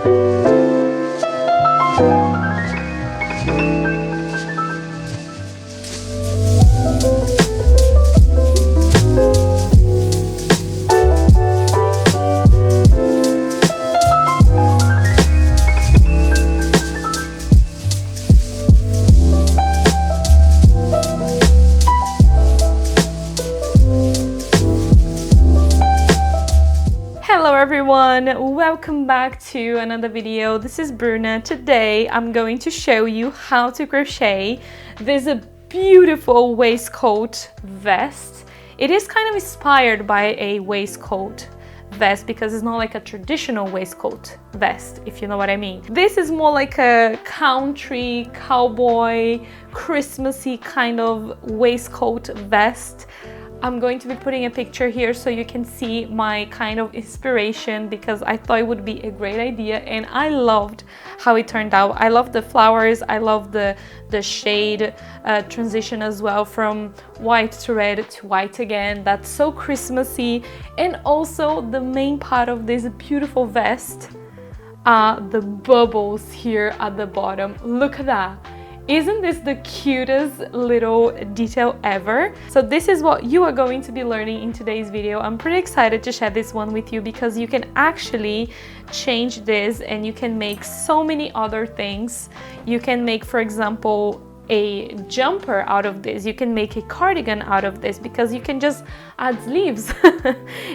Hello everyone, welcome back to another video. This is Bruna. Today I'm going to show you how to crochet this beautiful waistcoat vest. It is kind of inspired by a waistcoat vest because it's not like a traditional waistcoat vest, if you know what I mean. This is more like a country, cowboy, Christmassy kind of waistcoat vest. I'm going to be putting a picture here so you can see my kind of inspiration because I thought it would be a great idea and I loved how it turned out. I love the flowers, I love the shade transition as well from white to red to white again. That's so Christmassy. And also the main part of this beautiful vest are the bubbles here at the bottom. Look at that. Isn't this the cutest little detail ever? So this is what you are going to be learning in today's video. I'm pretty excited to share this one with you because you can actually change this and you can make so many other things. You can make, for example, a jumper out of this. You can make a cardigan out of this because you can just add sleeves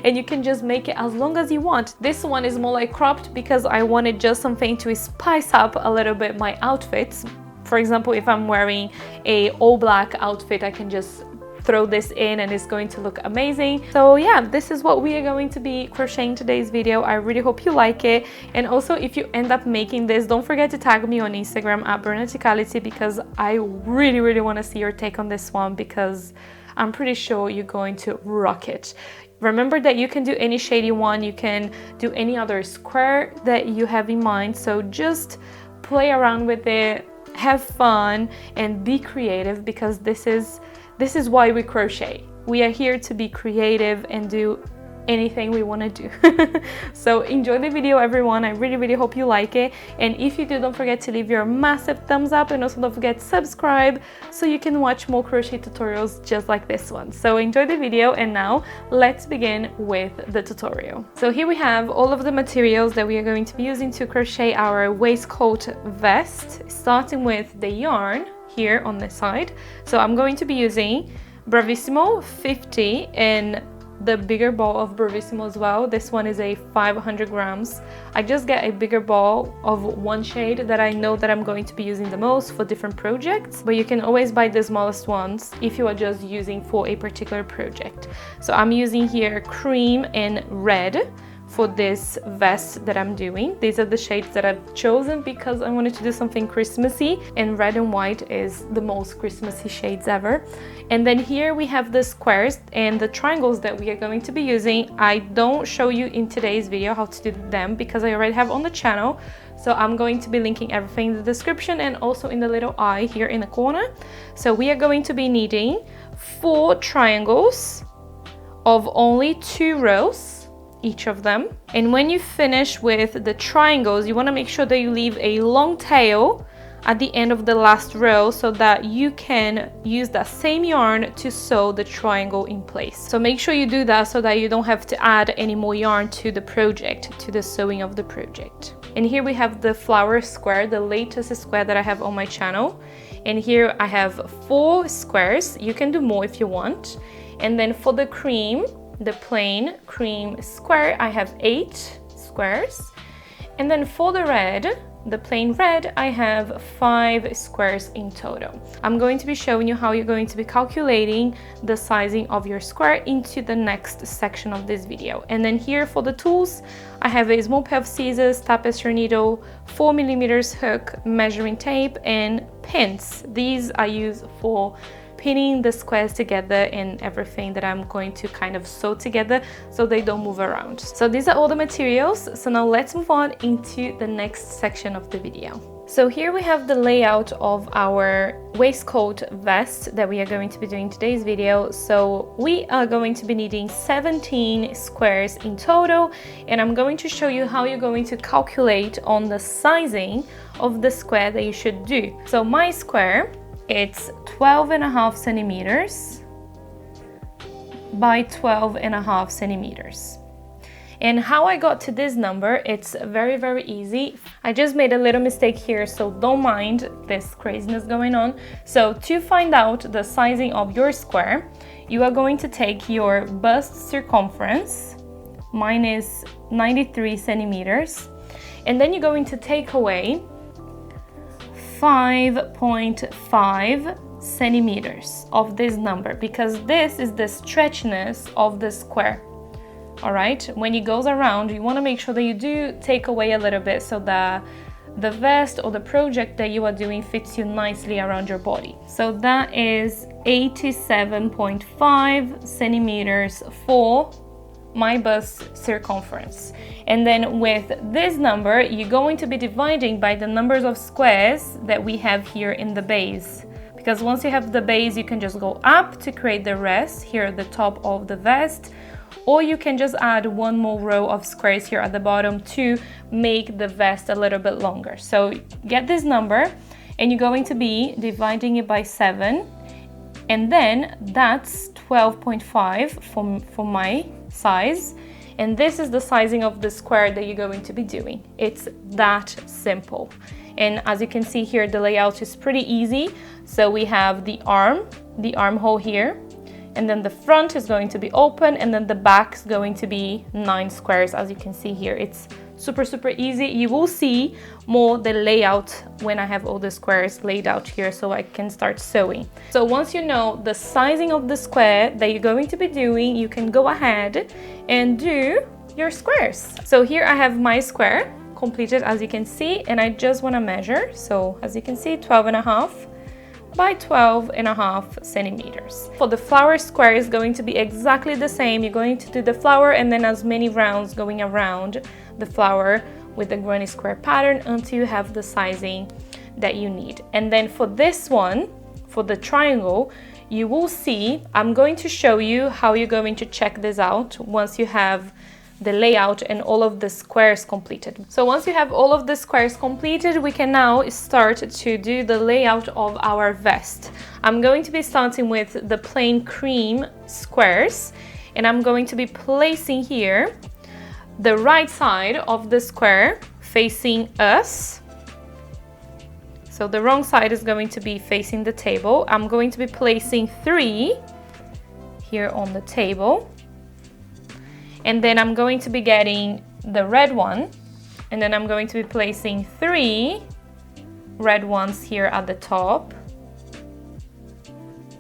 and you can just make it as long as you want. This one is more like cropped because I wanted just something to spice up a little bit my outfits. For example, if I'm wearing a all black outfit, I can just throw this in and it's going to look amazing. So yeah, this is what we are going to be crocheting today's video. I really hope you like it. And also, if you end up making this, don't forget to tag me on Instagram at Brunaticality because I really want to see your take on this one because I'm pretty sure you're going to rock it. Remember that you can do any shade you want. You can do any other square that you have in mind. So just play around with it. Have fun and be creative because this is why we crochet. We are here to be creative and do anything we want to do. So enjoy the video everyone. I really hope you like it, and if you do, don't forget to leave your massive thumbs up and also don't forget to subscribe so you can watch more crochet tutorials just like this one. So enjoy the video, and now let's begin with the tutorial. So here we have all of the materials that we are going to be using to crochet our waistcoat vest, starting with the yarn here on the side. So I'm going to be using Bravissimo 50 and the bigger ball of Bravissimo as well. This one is a 500 grams. I just get a bigger ball of one shade that I know that I'm going to be using the most for different projects, but you can always buy the smallest ones if you are just using for a particular project. So I'm using here cream and red for this vest that I'm doing. These are the shades that I've chosen because I wanted to do something Christmassy, and red and white is the most Christmassy shades ever. And then here we have the squares and the triangles that we are going to be using. I don't show you in today's video how to do them because I already have on the channel. So I'm going to be linking everything in the description and also in the little eye here in the corner. So we are going to be needing 4 triangles of only 2 rows, each of them. And when you finish with the triangles, you want to make sure that you leave a long tail at the end of the last row so that you can use that same yarn to sew the triangle in place. So make sure you do that so that you don't have to add any more yarn to the project, to the sewing of the project. And here we have the flower square, the latest square that I have on my channel. And here I have 4 squares. You can do more if you want. And then for the cream, the plain cream square, I have 8 squares. And then for the red, the plain red, I have 5 squares in total. I'm going to be showing you how you're going to be calculating the sizing of your square into the next section of this video. And then here for the tools, I have a small pair of scissors, tapestry needle, 4mm hook, measuring tape, and pins. These I use for pinning the squares together and everything that I'm going to kind of sew together so they don't move around. So these are all the materials. So now let's move on into the next section of the video. So here we have the layout of our waistcoat vest that we are going to be doing today's video. So we are going to be needing 17 squares in total, and I'm going to show you how you're going to calculate on the sizing of the square that you should do. So my square, it's 12.5 centimeters by 12.5 centimeters. And how I got to this number, it's very, very easy. I just made a little mistake here, so don't mind this craziness going on. So to find out the sizing of your square, you are going to take your bust circumference, mine is 93 centimeters, and then you're going to take away 5.5 centimeters of this number, because this is the stretchiness of the square. All right, when it goes around, you want to make sure that you do take away a little bit so that the vest or the project that you are doing fits you nicely around your body. So that is 87.5 centimeters for my bust circumference. And then with this number, you're going to be dividing by the numbers of squares that we have here in the base. Because once you have the base, you can just go up to create the rest here at the top of the vest. Or you can just add one more row of squares here at the bottom to make the vest a little bit longer. So get this number and you're going to be dividing it by 7, and then that's 12.5 for my size, and this is the sizing of the square that you're going to be doing. It's that simple. And as you can see here, the layout is pretty easy. So we have the armhole here, and then the front is going to be open, and then the back is going to be 9 squares, as you can see here. It's super, super easy. You will see more the layout when I have all the squares laid out here so I can start sewing. So once you know the sizing of the square that you're going to be doing, you can go ahead and do your squares. So here I have my square completed, as you can see, and I just want to measure. So as you can see, 12.5 by 12.5 centimeters. For the flower square is going to be exactly the same. You're going to do the flower and then as many rounds going around the flower with the granny square pattern until you have the sizing that you need. And then for this one, for the triangle, you will see, I'm going to show you how you're going to check this out once you have the layout and all of the squares completed. So once you have all of the squares completed, we can now start to do the layout of our vest. I'm going to be starting with the plain cream squares, and I'm going to be placing here the right side of the square facing us. So the wrong side is going to be facing the table. I'm going to be placing 3 here on the table. And then I'm going to be getting the red one, and then I'm going to be placing 3 red ones here at the top,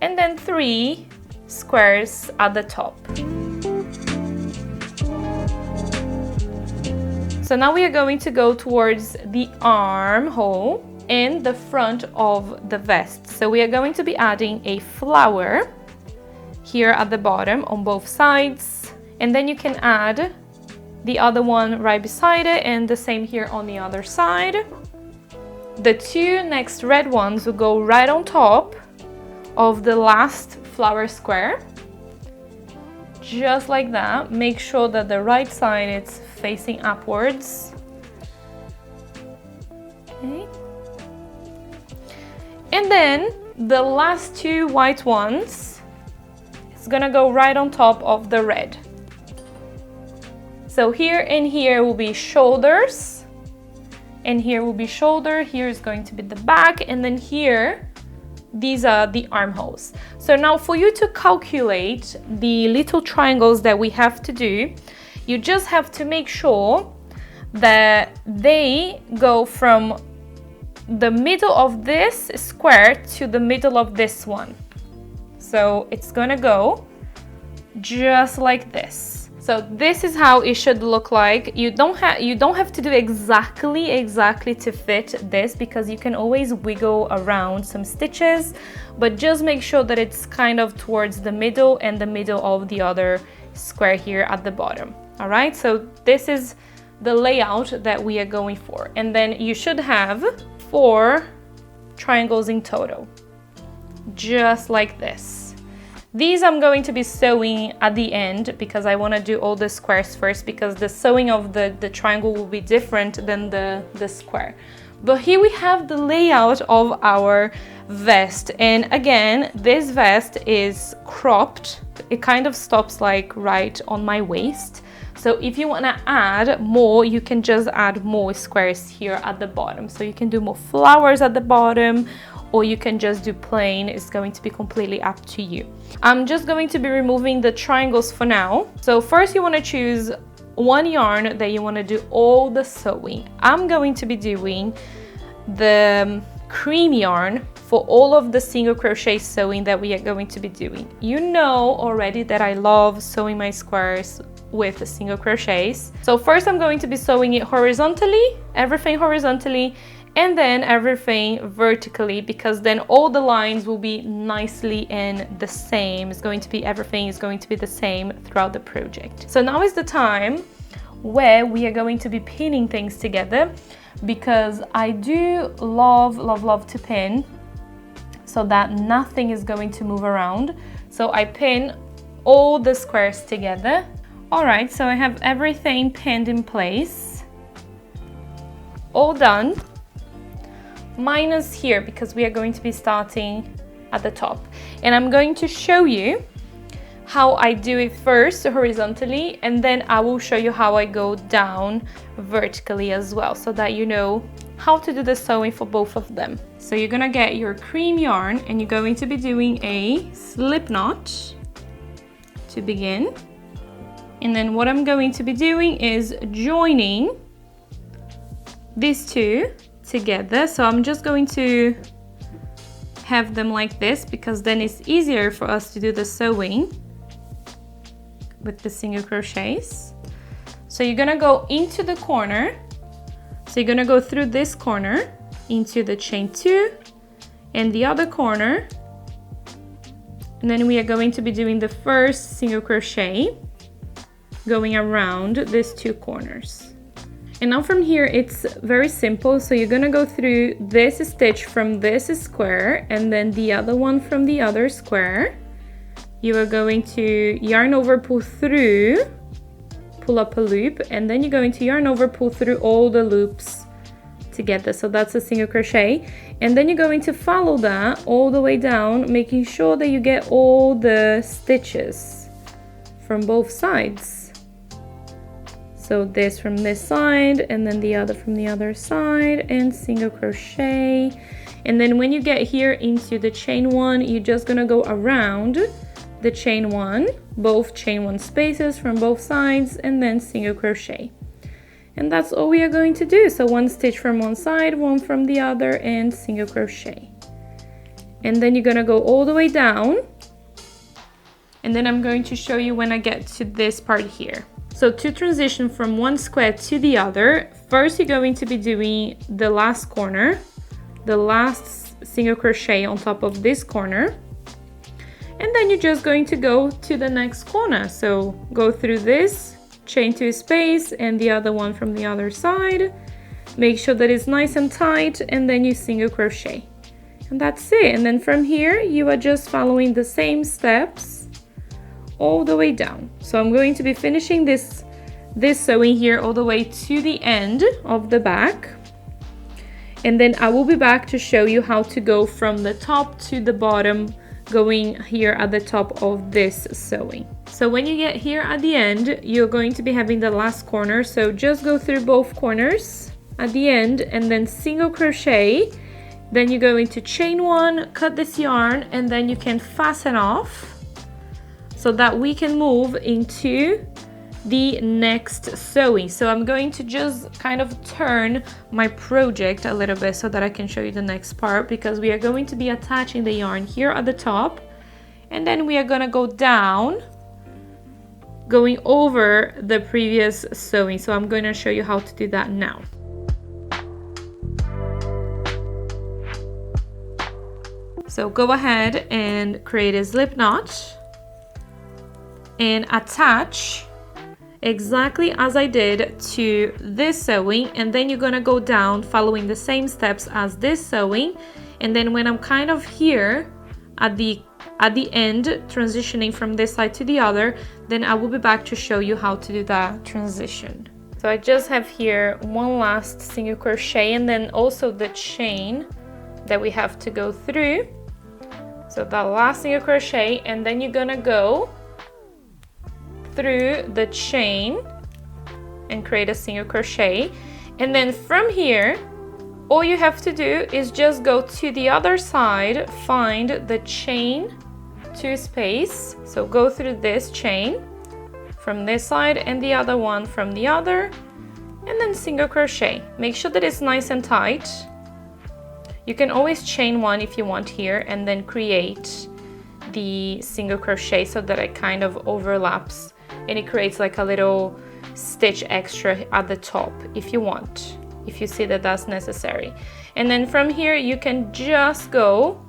and then 3 squares at the top. So now we are going to go towards the armhole and the front of the vest. So we are going to be adding a flower here at the bottom on both sides. And then you can add the other one right beside it, and the same here on the other side. The 2 next red ones will go right on top of the last flower square. Just like that. Make sure that the right side is facing upwards. Okay. And then the last 2 white ones is gonna go right on top of the red. So here and here will be shoulders, and here will be shoulder, here is going to be the back, and then here, these are the armholes. So now for you to calculate the little triangles that we have to do, you just have to make sure that they go from the middle of this square to the middle of this one. So it's gonna go just like this. So this is how it should look like. You don't have to do exactly to fit this, because you can always wiggle around some stitches, but just make sure that it's kind of towards the middle and the middle of the other square here at the bottom. All right, so this is the layout that we are going for. And then you should have 4 triangles in total, just like this. These I'm going to be sewing at the end because I want to do all the squares first, because the sewing of the triangle will be different than the square. But here we have the layout of our vest, and again, this vest is cropped. It kind of stops like right on my waist. So if you want to add more, you can just add more squares here at the bottom. So you can do more flowers at the bottom, or you can just do plain. It's going to be completely up to you. I'm just going to be removing the triangles for now. So first you want to choose one yarn that you want to do all the sewing. I'm going to be doing the cream yarn for all of the single crochet sewing that we are going to be doing. You know already that I love sewing my squares with the single crochets. So first I'm going to be sewing it horizontally, everything horizontally, and then everything vertically, because then all the lines will be nicely in the same. It's going to be, everything is going to be the same throughout the project. So now is the time where we are going to be pinning things together, because I do love to pin so that nothing is going to move around. So I pin all the squares together. All right, so I have everything pinned in place, all done. Minus here, because we are going to be starting at the top, and I'm going to show you how I do it first horizontally, and then I will show you how I go down vertically as well, so that you know how to do the sewing for both of them. So you're gonna get your cream yarn, and you're going to be doing a slip knot to begin, and then what I'm going to be doing is joining these two together. So I'm just going to have them like this, because then it's easier for us to do the sewing with the single crochets. So you're gonna go into the corner, so you're gonna go through this corner into the chain 2 and the other corner, and then we are going to be doing the first single crochet going around these 2 corners. And now from here it's very simple. So you're gonna go through this stitch from this square, and then the other one from the other square. You are going to yarn over, pull through, pull up a loop, and then you're going to yarn over, pull through all the loops together. So that's a single crochet, and then you're going to follow that all the way down, making sure that you get all the stitches from both sides. So this from this side, and then the other from the other side, and single crochet. And then when you get here into the chain 1, you're just gonna go around the chain 1, both chain 1 spaces from both sides, and then single crochet. And that's all we are going to do. So 1 stitch from one side, 1 from the other, and single crochet. And then you're gonna go all the way down, and then I'm going to show you when I get to this part here. So to transition from one square to the other, first you're going to be doing the last corner, the last single crochet on top of this corner, and then you're just going to go to the next corner. So go through this, chain 2 space, and the other one from the other side. Make sure that it's nice and tight, and then you single crochet. And that's it. And then from here, you are just following the same steps all the way down. So I'm going to be finishing this sewing here all the way to the end of the back, and then I will be back to show you how to go from the top to the bottom, going here at the top of this sewing. So when you get here at the end, you're going to be having the last corner, so just go through both corners at the end, and then single crochet. Then you go into chain 1, cut this yarn, and then you can fasten off, so that we can move into the next sewing. So I'm going to just kind of turn my project a little bit so that I can show you the next part, because we are going to be attaching the yarn here at the top, and then we are gonna go down, going over the previous sewing. So I'm going to show you how to do that now. So go ahead and create a slip knot and attach exactly as I did to this sewing, and then you're gonna go down following the same steps as this sewing. And then when I'm kind of here at the end, transitioning from this side to the other, then I will be back to show you how to do that transition. So I just have here one last single crochet, and then also the chain that we have to go through. So that last single crochet, and then you're gonna go through the chain and create a single crochet. And then from here, all you have to do is just go to the other side, find the chain 2 space. So go through this chain from this side and the other one from the other, and then single crochet. Make sure that it's nice and tight. You can always chain 1 if you want here, and then create the single crochet so that it kind of overlaps and it creates like a little stitch extra at the top if you want, if you see that that's necessary. And then from here you can just go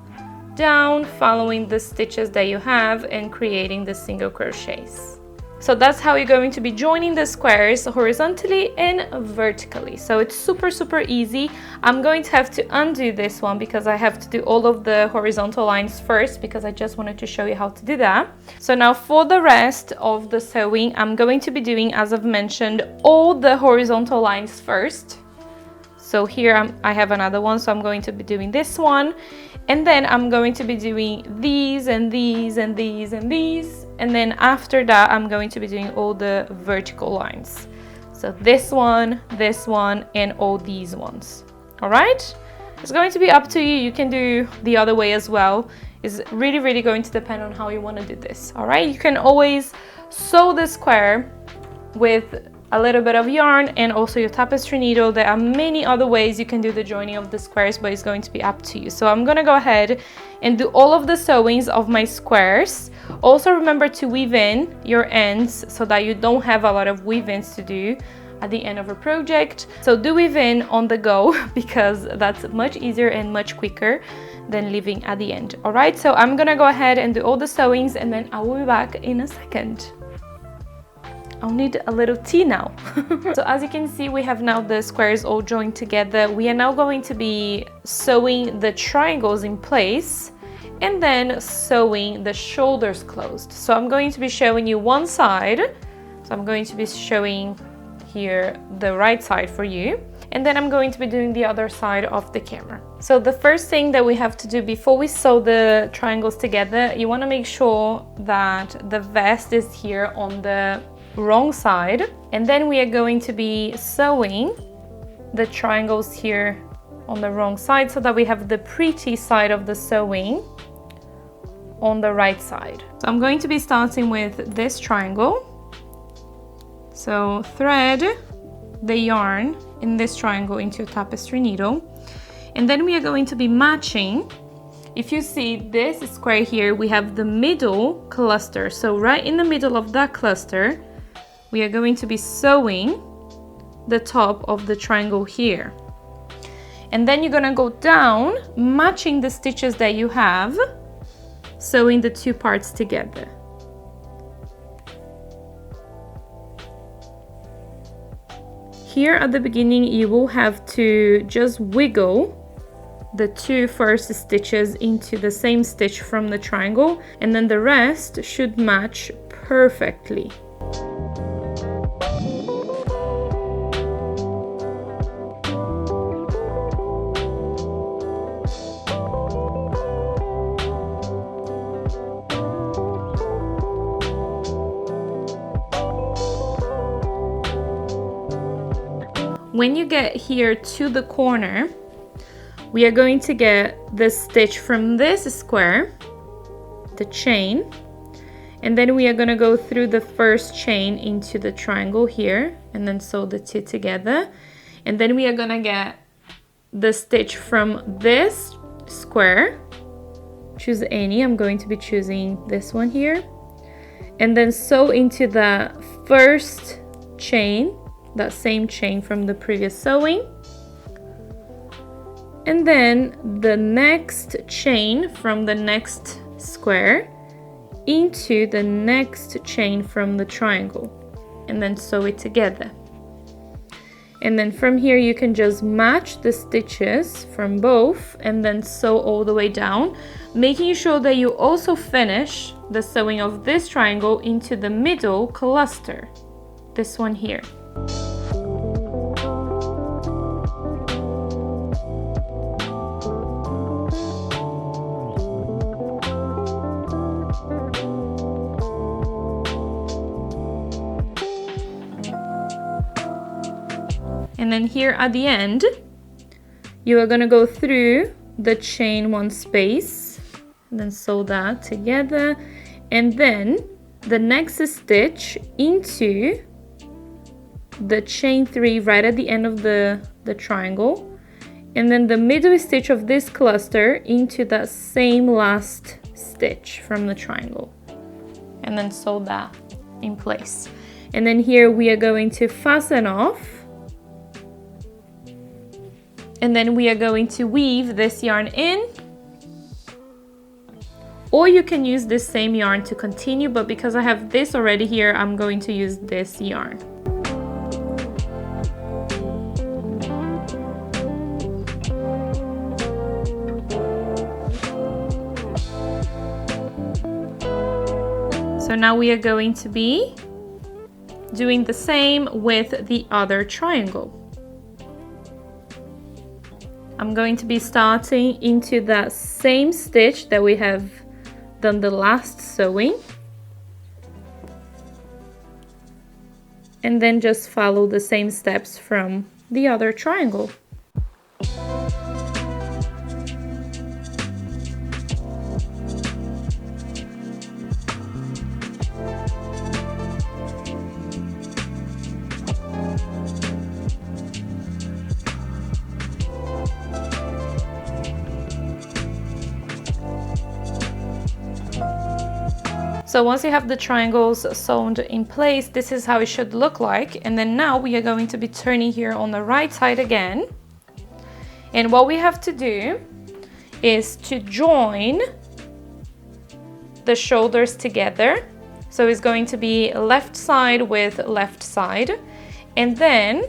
down following the stitches that you have and creating the single crochets. So that's how you're going to be joining the squares horizontally and vertically. So it's super easy. I'm going to have to undo this one because I have to do all of the horizontal lines first, because I just wanted to show you how to do that. So now for the rest of the sewing, I'm going to be doing, as I've mentioned, all the horizontal lines first. So here I have another one, so I'm going to be doing this one, and then I'm going to be doing these and these and these and these, and then after that I'm going to be doing all the vertical lines. So this one, and all these ones. All right? It's going to be up to you. You can do the other way as well. It's really going to depend on how you want to do this. All right? You can always sew the square with a little bit of yarn and also your tapestry needle. There are many other ways you can do the joining of the squares, but it's going to be up to you. So I'm gonna go ahead and do all of the sewings of my squares. Also remember to weave in your ends so that you don't have a lot of weave-ins to do at the end of a project. So do weave in on the go because that's much easier and much quicker than leaving at the end. All right, so I'm gonna go ahead and do all the sewings, and then I will be back in a second. I'll need a little tea now. So as you can see, we have now the squares all joined together. We are now going to be sewing the triangles in place and then sewing the shoulders closed. So I'm going to be showing you one side. So I'm going to be showing here the right side for you, and then I'm going to be doing the other side of the camera. So the first thing that we have to do before we sew the triangles together, you want to make sure that the vest is here on the wrong side, and then we are going to be sewing the triangles here on the wrong side so that we have the pretty side of the sewing on the right side. So I'm going to be starting with this triangle. So thread the yarn in this triangle into a tapestry needle, and then we are going to be matching. If you see this square here, we have the middle cluster. So right in the middle of that cluster, we are going to be sewing the top of the triangle here. And then you're gonna go down, matching the stitches that you have, sewing the two parts together. Here at the beginning, you will have to just wiggle the two first stitches into the same stitch from the triangle, and then the rest should match perfectly. When you get here to the corner, we are going to get the stitch from this square, the chain, and then we are going to go through the first chain into the triangle here and then sew the two together. And then we are going to get the stitch from this square. Choose any. I'm going to be choosing this one here, and then sew into the first chain, that same chain from the previous sewing, and then the next chain from the next square into the next chain from the triangle. and then sew it together. And then from here you can just match the stitches from both and then sew all the way down, making sure that you also finish the sewing of this triangle into the middle cluster, this one here. And then here at the end, you are going to go through the chain 1 space and then sew that together, and then the next stitch into the chain 3 right at the end of the triangle, and then the middle stitch of this cluster into that same last stitch from the triangle, and then sew that in place. And then here we are going to fasten off, and then we are going to weave this yarn in, or you can use this same yarn to continue, but because I have this already here, I'm going to use this yarn. So now we are going to be doing the same with the other triangle. I'm going to be starting into that same stitch that we have done the last sewing, and then just follow the same steps from the other triangle. So once you have the triangles sewn in place, this is how it should look like. And then now we are going to be turning here on the right side again. And what we have to do is to join the shoulders together. So it's going to be left side with left side. And then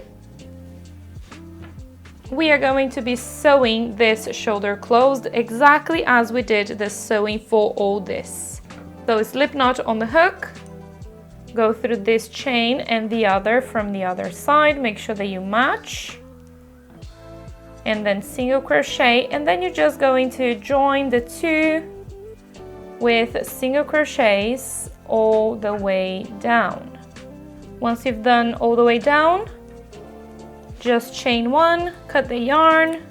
we are going to be sewing this shoulder closed exactly as we did the sewing for all this. So slip knot on the hook, go through this chain and the other from the other side, make sure that you match, and then single crochet, and then you're just going to join the two with single crochets all the way down. Once you've done all the way down, just chain 1, cut the yarn,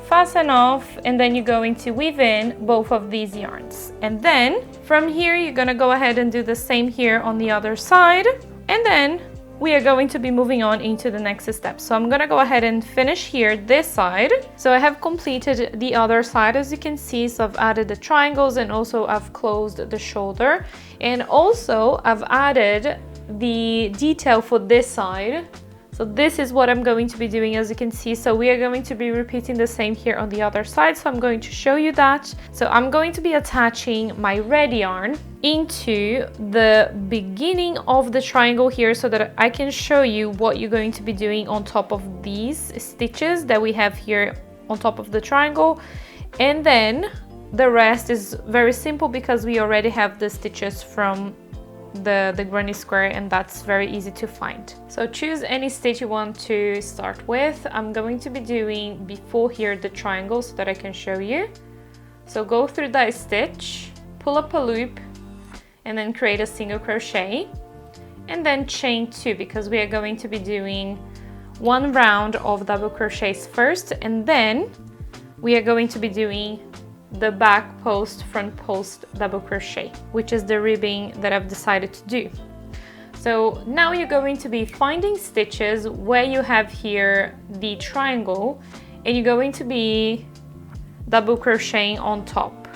fasten off, and then you're going to weave in both of these yarns. And then from here you're going to go ahead and do the same here on the other side, and then we are going to be moving on into the next step. So I'm going to go ahead and finish here this side. So I have completed the other side, as you can see. So I've added the triangles, and also I've closed the shoulder, and also I've added the detail for this side. So this is what I'm going to be doing, as you can see. So we are going to be repeating the same here on the other side. So I'm going to show you that. So I'm going to be attaching my red yarn into the beginning of the triangle here, so that I can show you what you're going to be doing on top of these stitches that we have here on top of the triangle. And then the rest is very simple because we already have the stitches from the granny square, and that's very easy to find. So choose any stitch you want to start with. I'm going to be doing before here the triangle so that I can show you. So go through that stitch, pull up a loop, and then create a single crochet, and then chain 2, because we are going to be doing 1 round of double crochets first, and then we are going to be doing the back post, front post double crochet, which is the ribbing that I've decided to do. So now you're going to be finding stitches where you have here the triangle, and you're going to be double crocheting on top.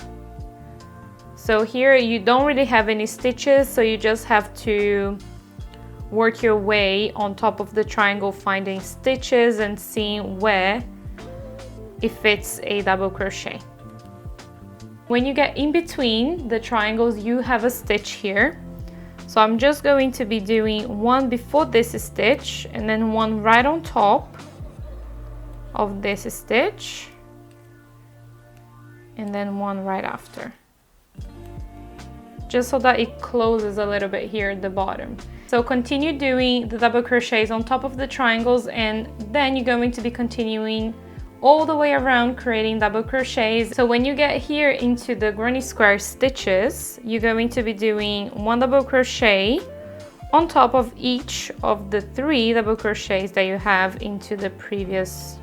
So here you don't really have any stitches, so you just have to work your way on top of the triangle, finding stitches and seeing where it fits a double crochet. When you get in between the triangles, you have a stitch here. So I'm just going to be doing one before this stitch and then one right on top of this stitch and then one right after, just so that it closes a little bit here at the bottom. So continue doing the double crochets on top of the triangles, and then you're going to be continuing all the way around creating double crochets. So when you get here into the granny square stitches, you're going to be doing one double crochet on top of each of the 3 double crochets that you have into the previous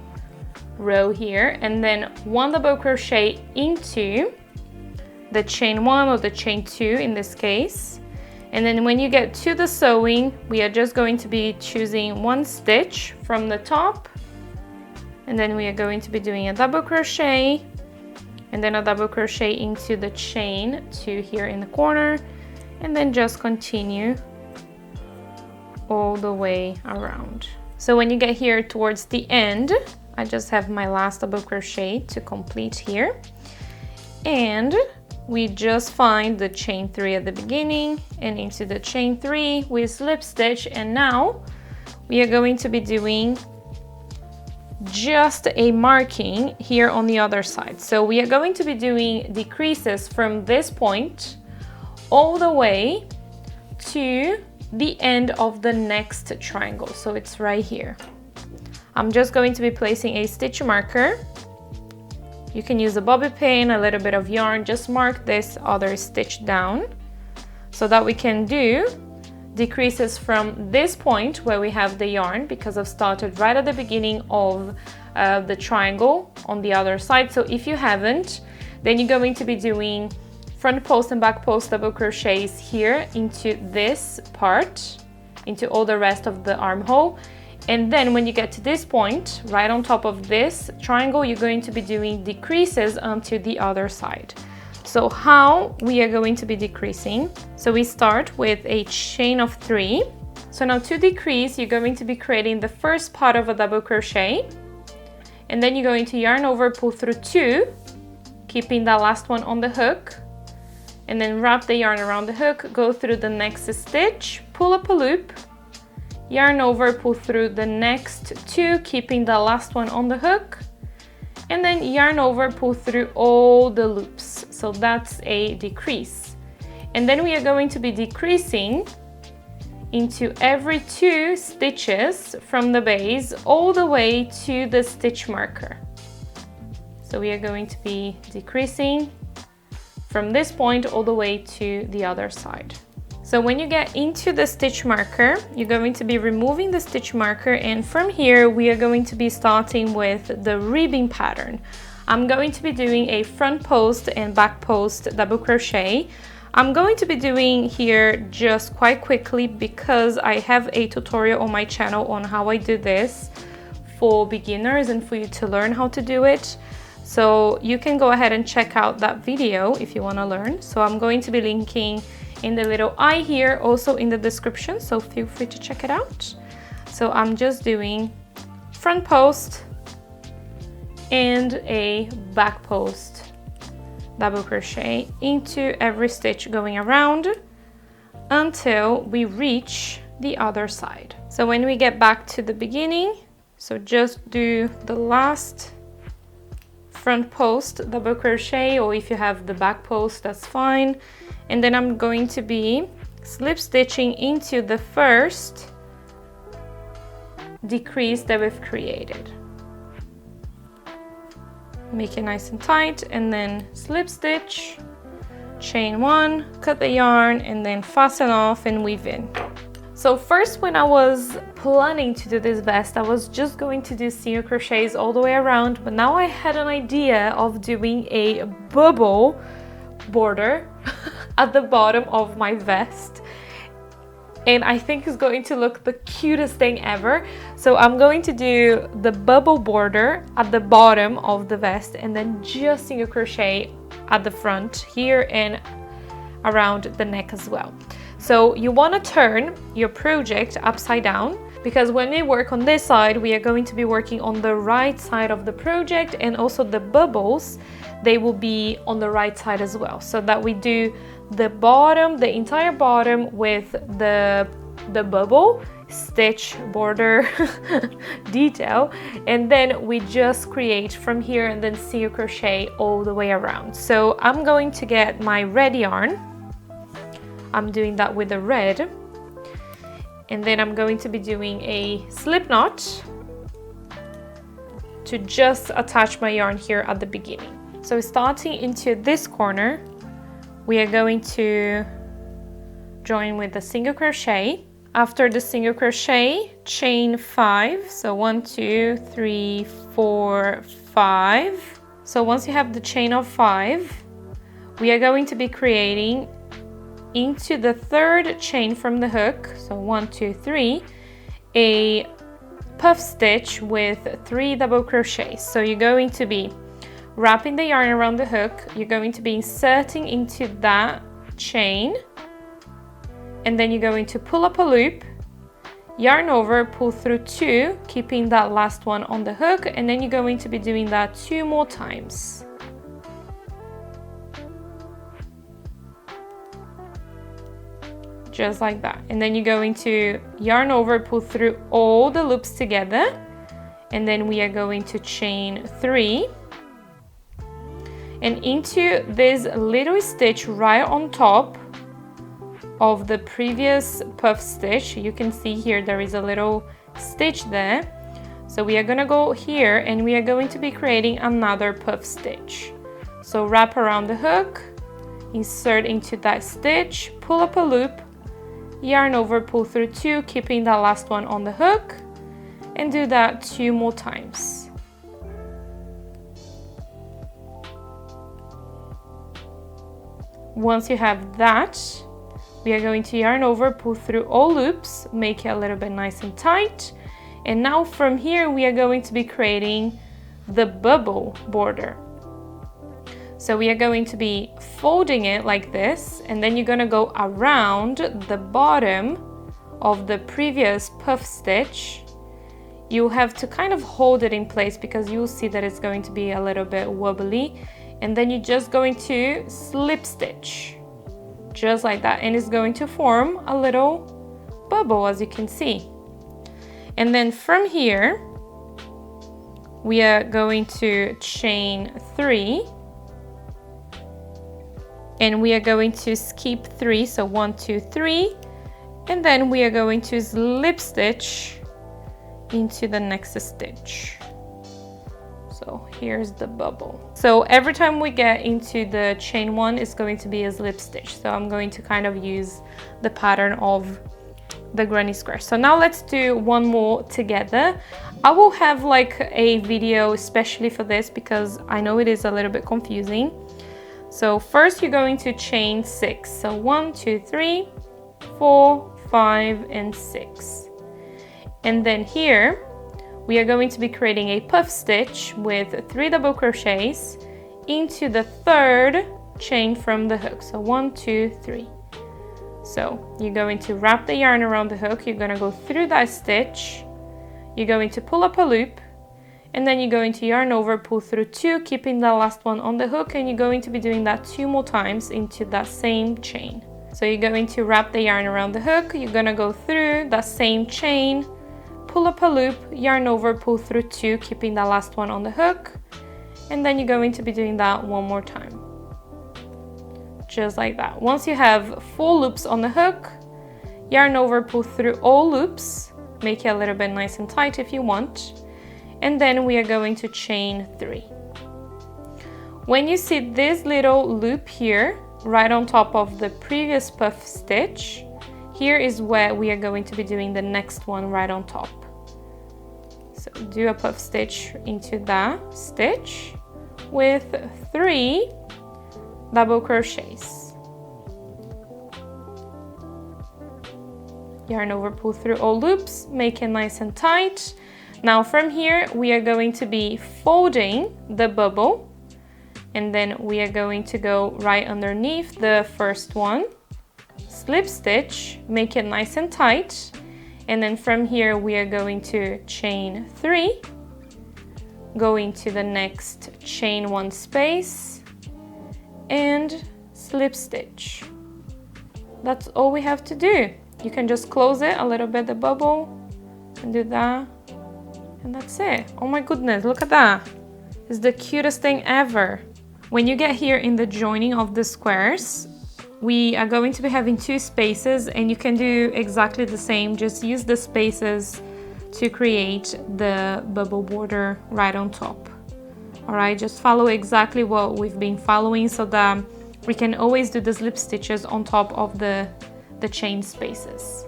row here, and then one double crochet into the chain 1 or the chain 2 in this case. And then when you get to the sewing, we are just going to be choosing one stitch from the top, and then we are going to be doing a double crochet and then a double crochet into the chain 2 here in the corner, and then just continue all the way around. So when you get here towards the end, I just have my last double crochet to complete here, and we just find the chain 3 at the beginning and into the chain 3 we slip stitch, and now we are going to be doing just a marking here on the other side. So we are going to be doing decreases from this point all the way to the end of the next triangle. So it's right here. I'm just going to be placing a stitch marker. You can use a bobby pin, a little bit of yarn, just mark this other stitch down so that we can do decreases from this point where we have the yarn, because I've started right at the beginning of the triangle on the other side. So if you haven't, then you're going to be doing front post and back post double crochets here into this part, into all the rest of the armhole. And then when you get to this point, right on top of this triangle, you're going to be doing decreases onto the other side. So how we are going to be decreasing? So we start with a chain of 3. So now to decrease, you're going to be creating the first part of a double crochet, and then you're going to yarn over, pull through 2, keeping that last one on the hook, and then wrap the yarn around the hook, go through the next stitch, pull up a loop, yarn over, pull through the next 2, keeping the last one on the hook, and then yarn over, pull through all the loops. So that's a decrease. And then we are going to be decreasing into every 2 stitches from the base all the way to the stitch marker. So we are going to be decreasing from this point all the way to the other side. So when you get into the stitch marker, you're going to be removing the stitch marker, and from here we are going to be starting with the ribbing pattern. I'm going to be doing a front post and back post double crochet. I'm going to be doing here just quite quickly because I have a tutorial on my channel on how I do this for beginners and for you to learn how to do it. So you can go ahead and check out that video if you want to learn. So I'm going to be linking in the little eye here, also in the description, so feel free to check it out. So I'm just doing front post and a back post double crochet into every stitch going around until we reach the other side. So when we get back to the beginning, so just do the last front post double crochet, or if you have the back post, that's fine. And then I'm going to be slip stitching into the first decrease that we've created. Make it nice and tight, and then slip stitch, chain 1, cut the yarn, and then fasten off and weave in. So first, when I was planning to do this vest, I was just going to do single crochets all the way around, but now I had an idea of doing a bubble border at the bottom of my vest, and I think it's going to look the cutest thing ever. So I'm going to do the bubble border at the bottom of the vest and then just single crochet at the front here and around the neck as well. So you want to turn your project upside down. because when we work on this side, we are going to be working on the right side of the project, and also the bubbles, they will be on the right side as well, so that we do the bottom, the entire bottom with the bubble stitch border detail, and then we just create from here and then single crochet all the way around. So I'm going to get my red yarn. I'm doing that with the red, and then I'm going to be doing a slip knot to just attach my yarn here at the beginning. So starting into this corner, we are going to join with a single crochet. After the single crochet, chain 5, so 1, 2, 3, 4, 5. So once you have the chain of 5, we are going to be creating into the third chain from the hook, so 1, 2, 3, a puff stitch with 3 double crochets. So you're going to be wrapping the yarn around the hook, you're going to be inserting into that chain, and then you're going to pull up a loop, yarn over, pull through 2, keeping that last one on the hook, and then you're going to be doing that 2 more times. Just like that. And then you're going to yarn over, pull through all the loops together, and then we are going to chain 3. And into this little stitch right on top of the previous puff stitch, you can see here there is a little stitch there. So we are going to go here and we are going to be creating another puff stitch. So wrap around the hook, insert into that stitch, pull up a loop, yarn over, pull through 2, keeping that last one on the hook, and do that 2 more times. Once you have that, we are going to yarn over, pull through all loops, make it a little bit nice and tight. And now from here, we are going to be creating the bubble border. So we are going to be folding it like this, and then you're going to go around the bottom of the previous puff stitch. You have to kind of hold it in place because you'll see that it's going to be a little bit wobbly. And then you're just going to slip stitch. Just like that, and it's going to form a little bubble, as you can see. And then from here we are going to chain 3, and we are going to skip 3, so 1, 2, 3, and then we are going to slip stitch into the next stitch. So here's the bubble. So every time we get into the chain 1, it's going to be a slip stitch. So I'm going to kind of use the pattern of the granny square. So now let's do one more together. I will have like a video especially for this because I know it is a little bit confusing. So first you're going to chain 6. So 1, 2, 3, 4, 5, and 6. And then here we are going to be creating a puff stitch with 3 double crochets into the third chain from the hook. So 1, 2, 3. So you're going to wrap the yarn around the hook, you're going to go through that stitch, you're going to pull up a loop, and then you're going to yarn over, pull through 2, keeping the last one on the hook, and you're going to be doing that 2 more times into that same chain. So you're going to wrap the yarn around the hook, you're going to go through that same chain, pull up a loop, yarn over, pull through 2, keeping the last one on the hook, and then you're going to be doing that 1 more time. Just like that. Once you have 4 loops on the hook, yarn over, pull through all loops, make it a little bit nice and tight if you want, and then we are going to chain 3. When you see this little loop here, right on top of the previous puff stitch, here is where we are going to be doing the next one right on top. So do a puff stitch into that stitch with 3 double crochets. Yarn over, pull through all loops, make it nice and tight. Now from here we are going to be folding the bubble, and then we are going to go right underneath the first one, slip stitch, make it nice and tight, And then from here we are going to chain 3, go into the next chain 1 space and slip stitch. That's all we have to do. You can just close it a little bit, the bubble, and do that, and that's it. Oh my goodness, look at that. It's the cutest thing ever. When you get here in the joining of the squares, we are going to be having 2 spaces, and you can do exactly the same. Just use the spaces to create the bubble border right on top. All right, just follow exactly what we've been following so that we can always do the slip stitches on top of the chain spaces.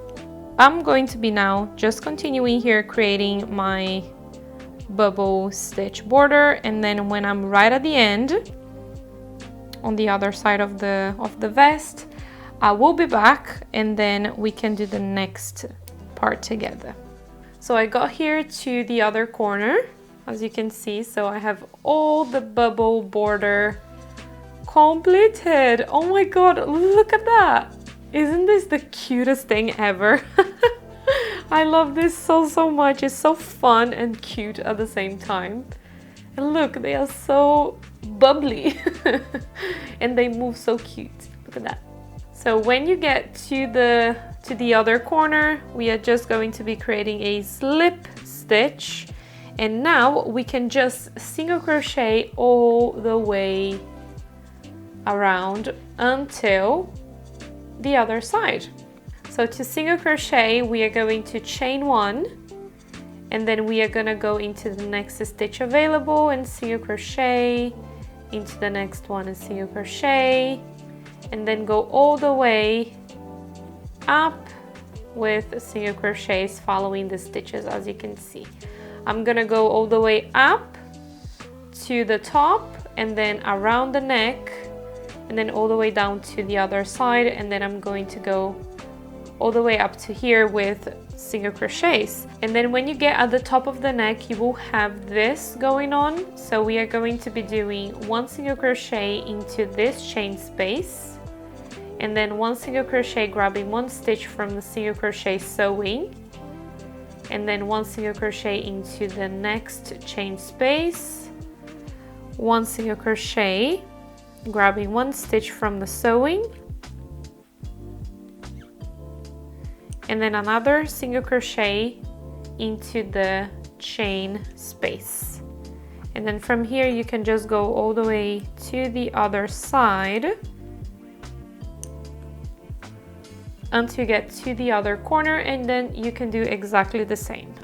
I'm going to be now just continuing here creating my bubble stitch border, and then when I'm right at the end on the other side of the vest, I will be back and then we can do the next part together. So I got here to the other corner, as you can see, so I have all the bubble border completed. Oh my god, look at that. Isn't this the cutest thing ever? I love this so much. It's so fun and cute at the same time. And look, they are so bubbly and they move so cute. Look at that. So when you get to the other corner, we are just going to be creating a slip stitch, and now we can just single crochet all the way around until the other side. So to single crochet, we are going to chain 1, and then we are going to go into the next stitch available and single crochet into the next one and single crochet, and then go all the way up with single crochets following the stitches. As you can see, I'm gonna go all the way up to the top and then around the neck and then all the way down to the other side, and then I'm going to go all the way up to here with single crochets. And then when you get at the top of the neck, you will have this going on. So we are going to be doing 1 single crochet into this chain space, and then 1 single crochet grabbing 1 stitch from the single crochet sewing, and then 1 single crochet into the next chain space, 1 single crochet grabbing 1 stitch from the sewing, and then another single crochet into the chain space. And then from here you can just go all the way to the other side until you get to the other corner, and then you can do exactly the same.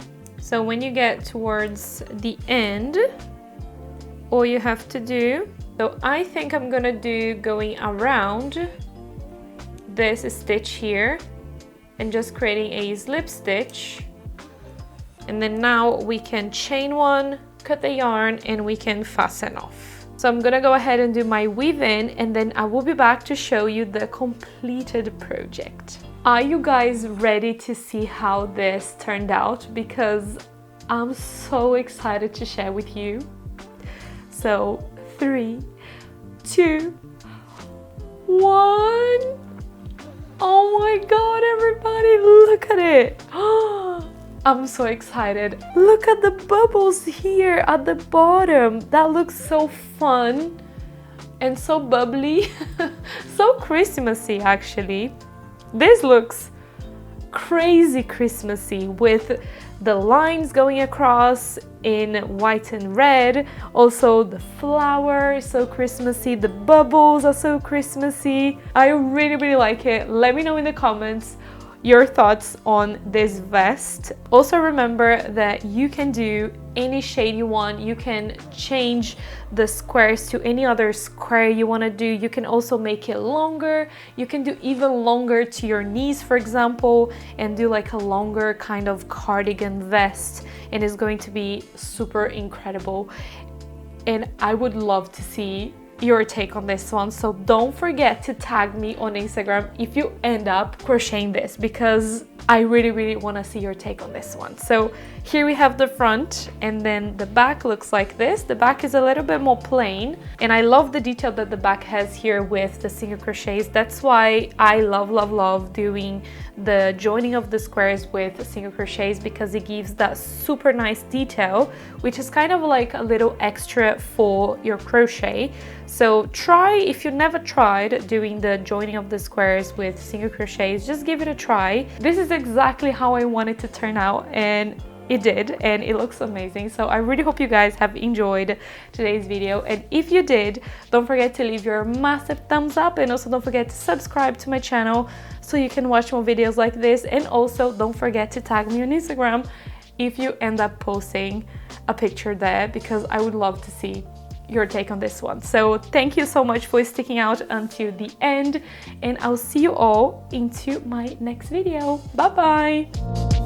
So when you get towards the end, all you have to do, so I think I'm gonna do going around this stitch here and just creating a slip stitch, and then now we can chain 1, cut the yarn, and we can fasten off. So I'm gonna go ahead and do my weave in, and then I will be back to show you the completed project. Are you guys ready to see how this turned out? Because I'm so excited to share with you. So 3, 2, 1. Oh my god, everybody, look at it. I'm so excited. Look at the bubbles here at the bottom. That looks so fun and so bubbly. So Christmassy, actually. This looks crazy Christmassy with the lines going across in white and red. Also the flower is so Christmassy, the bubbles are so Christmassy. I really like it. Let me know in the comments your thoughts on this vest. Also remember that you can do any shade you want. You can change the squares to any other square you want to do. You can also make it longer. You can do even longer to your knees, for example, and do like a longer kind of cardigan vest, and it's going to be super incredible. And I would love to see your take on this one. So don't forget to tag me on Instagram if you end up crocheting this, because I really want to see your take on this one. So here we have the front, and then the back looks like this. The back is a little bit more plain, and I love the detail that the back has here with the single crochets. That's why I love doing the joining of the squares with single crochets, because it gives that super nice detail, which is kind of like a little extra for your crochet. So try, if you never tried doing the joining of the squares with single crochets, just give it a try. This is exactly how I want it to turn out, and it did, and it looks amazing. So I really hope you guys have enjoyed today's video, and if you did, don't forget to leave your massive thumbs up, and also don't forget to subscribe to my channel so you can watch more videos like this. And also don't forget to tag me on Instagram if you end up posting a picture there, because I would love to see your take on this one. So thank you so much for sticking out until the end, and I'll see you all into my next video. Bye bye.